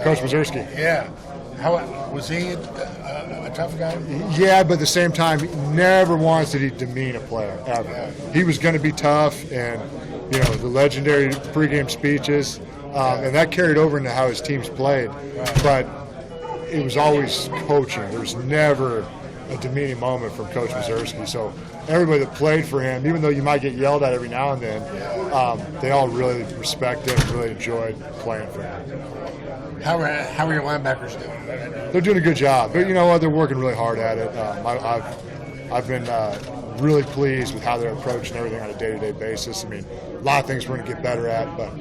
Coach Mazurski. Yeah. How was he a tough guy? Yeah, but at the same time, never once did he demean a player, ever. Yeah. He was going to be tough, and, the legendary pregame speeches, and that carried over into how his teams played. Right. But it was always coaching. There was never a demeaning moment from Coach Mazurski. So everybody that played for him, even though you might get yelled at every now and then, they all really respect him, really enjoyed playing for him. How are your linebackers doing? They're doing a good job. But you know what? They're working really hard at it. I've been really pleased with how they're approaching everything on a day-to-day basis. I mean, a lot of things we're going to get better at, but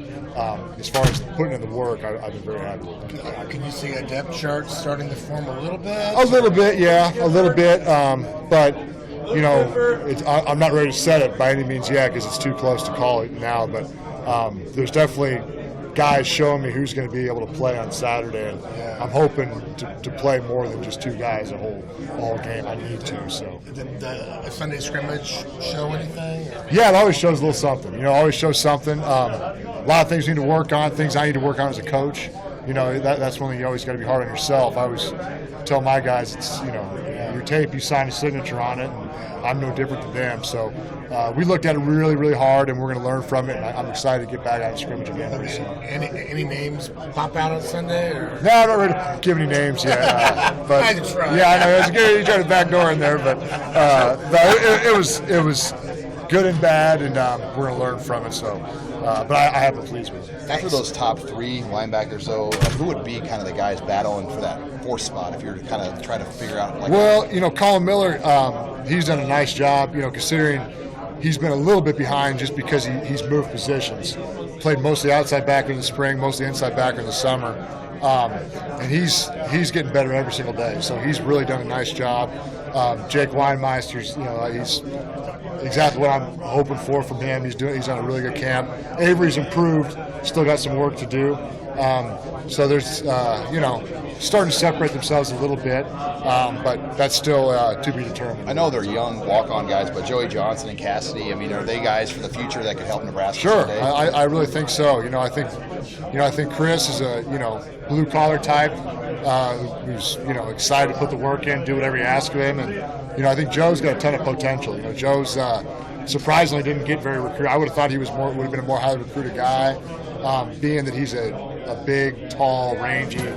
as far as putting in the work, I've been very happy with it. Can you see a depth chart starting to form a little bit? A little bit, yeah, a little bit. But, I'm not ready to set it by any means yet because it's too close to call it now. But there's definitely guys showing me who's going to be able to play on Saturday, and I'm hoping to play more than just two guys a whole game. I need to. So Did the Sunday scrimmage show anything? yeah, it always shows a little something. Always shows something. A lot of things you need to work on. Things I need to work on as a coach. That's one thing you always got to be hard on yourself. I always tell my guys, it's your tape, you sign a signature on it, and I'm no different than them. So we looked at it really, really hard, and we're going to learn from it. And I'm excited to get back out of scrimmage again. So. Any names pop out on Sunday? Or? No, I'm not ready to give any names yet. But I just tried. Yeah, I know. It's good. You tried to backdoor in there, but it was good and bad, and we're going to learn from it. So, but I have been pleased with it. After those top three linebackers, though, who would be kind of the guys battling for that fourth spot if you're kind of trying to figure out? Colin Miller, he's done a nice job, considering he's been a little bit behind just because he's moved positions. Played mostly outside backer in the spring, mostly inside backer in the summer. And he's getting better every single day. So he's really done a nice job. Jake Weinmeister's, he's exactly what I'm hoping for from him. He's done a really good camp. Avery's improved, still got some work to do. So there's, starting to separate themselves a little bit, but that's still to be determined. I know they're young walk-on guys, but Joey Johnson and Cassidy, are they guys for the future that could help Nebraska? Sure, someday? I really think so. I think Chris is a blue-collar type who's excited to put the work in, do whatever you ask of him, and I think Joe's got a ton of potential. Joe's surprisingly didn't get very recruited. I would have thought he would have been a more highly recruited guy, being that he's a big, tall, rangy,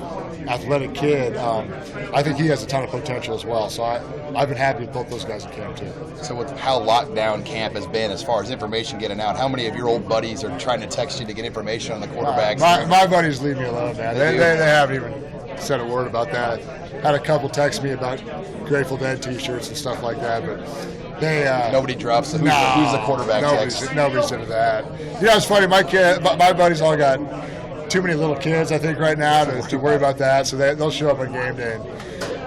athletic kid. I think he has a ton of potential as well. So I've been happy with both those guys in camp too. So with how locked down camp has been as far as information getting out, how many of your old buddies are trying to text you to get information on the quarterbacks? My buddies leave me alone, man. They haven't even said a word about that. Had a couple text me about Grateful Dead T-shirts and stuff like that, but they nobody drops the who's the quarterback text. Nobody's into that. It's funny. My buddies all got too many little kids, I think, right now to worry about that. So they'll show up on game day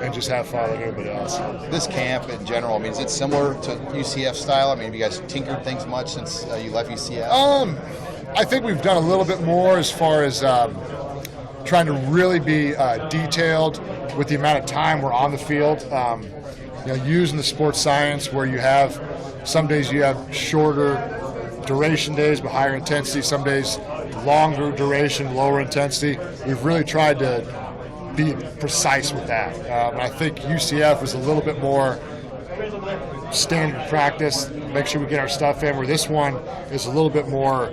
and just have fun like everybody else. This camp in general, is it similar to UCF style? Have you guys tinkered things much since you left UCF? I think we've done a little bit more as far as trying to really be detailed with the amount of time we're on the field. Using the sports science where you have some days you have shorter duration days but higher intensity, some days longer duration, lower intensity. We've really tried to be precise with that. I think UCF was a little bit more standard practice, make sure we get our stuff in, where this one is a little bit more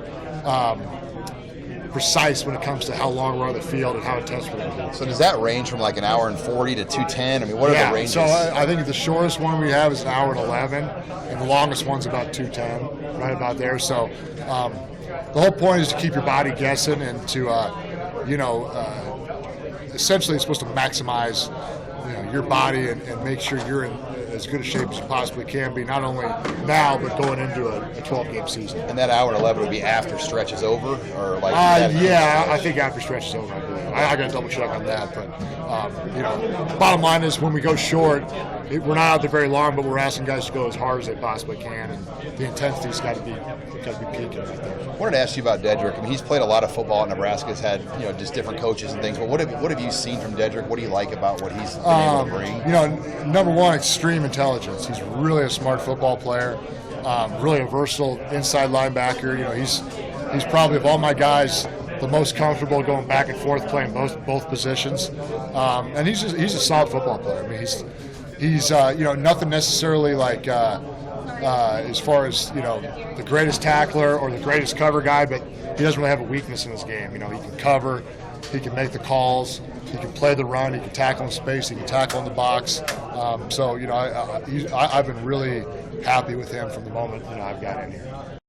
precise when it comes to how long we're on the field and how intense we're going to be. So does that range from like an hour and 40 to 210? What are the ranges? So I think the shortest one we have is an hour and 11, and the longest one's about 210, right about there. So the whole point is to keep your body guessing and to, essentially it's supposed to maximize, your body and make sure you're in as good a shape as you possibly can be, not only now but going into a 12-game season. And that hour and 11 would be after stretch is over, or like? I think after stretch is over. I believe. I got to double check on that, but bottom line is when we go short, we're not out there very long, but we're asking guys to go as hard as they possibly can, and the intensity's got to be peaking right there. I wanted to ask you about Dedrick. He's played a lot of football at Nebraska. He's had just different coaches and things. But what have you seen from Dedrick? What do you like about what he's been able to bring? Number one, extreme intelligence. He's really a smart football player. Really a versatile inside linebacker. He's probably, of all my guys the most comfortable going back and forth playing both positions. And he's a solid football player. I mean, he's nothing necessarily like as far as the greatest tackler or the greatest cover guy, but he doesn't really have a weakness in his game. He can cover, he can make the calls, he can play the run, he can tackle in space, he can tackle in the box. So I've been really happy with him from the moment I've got in here.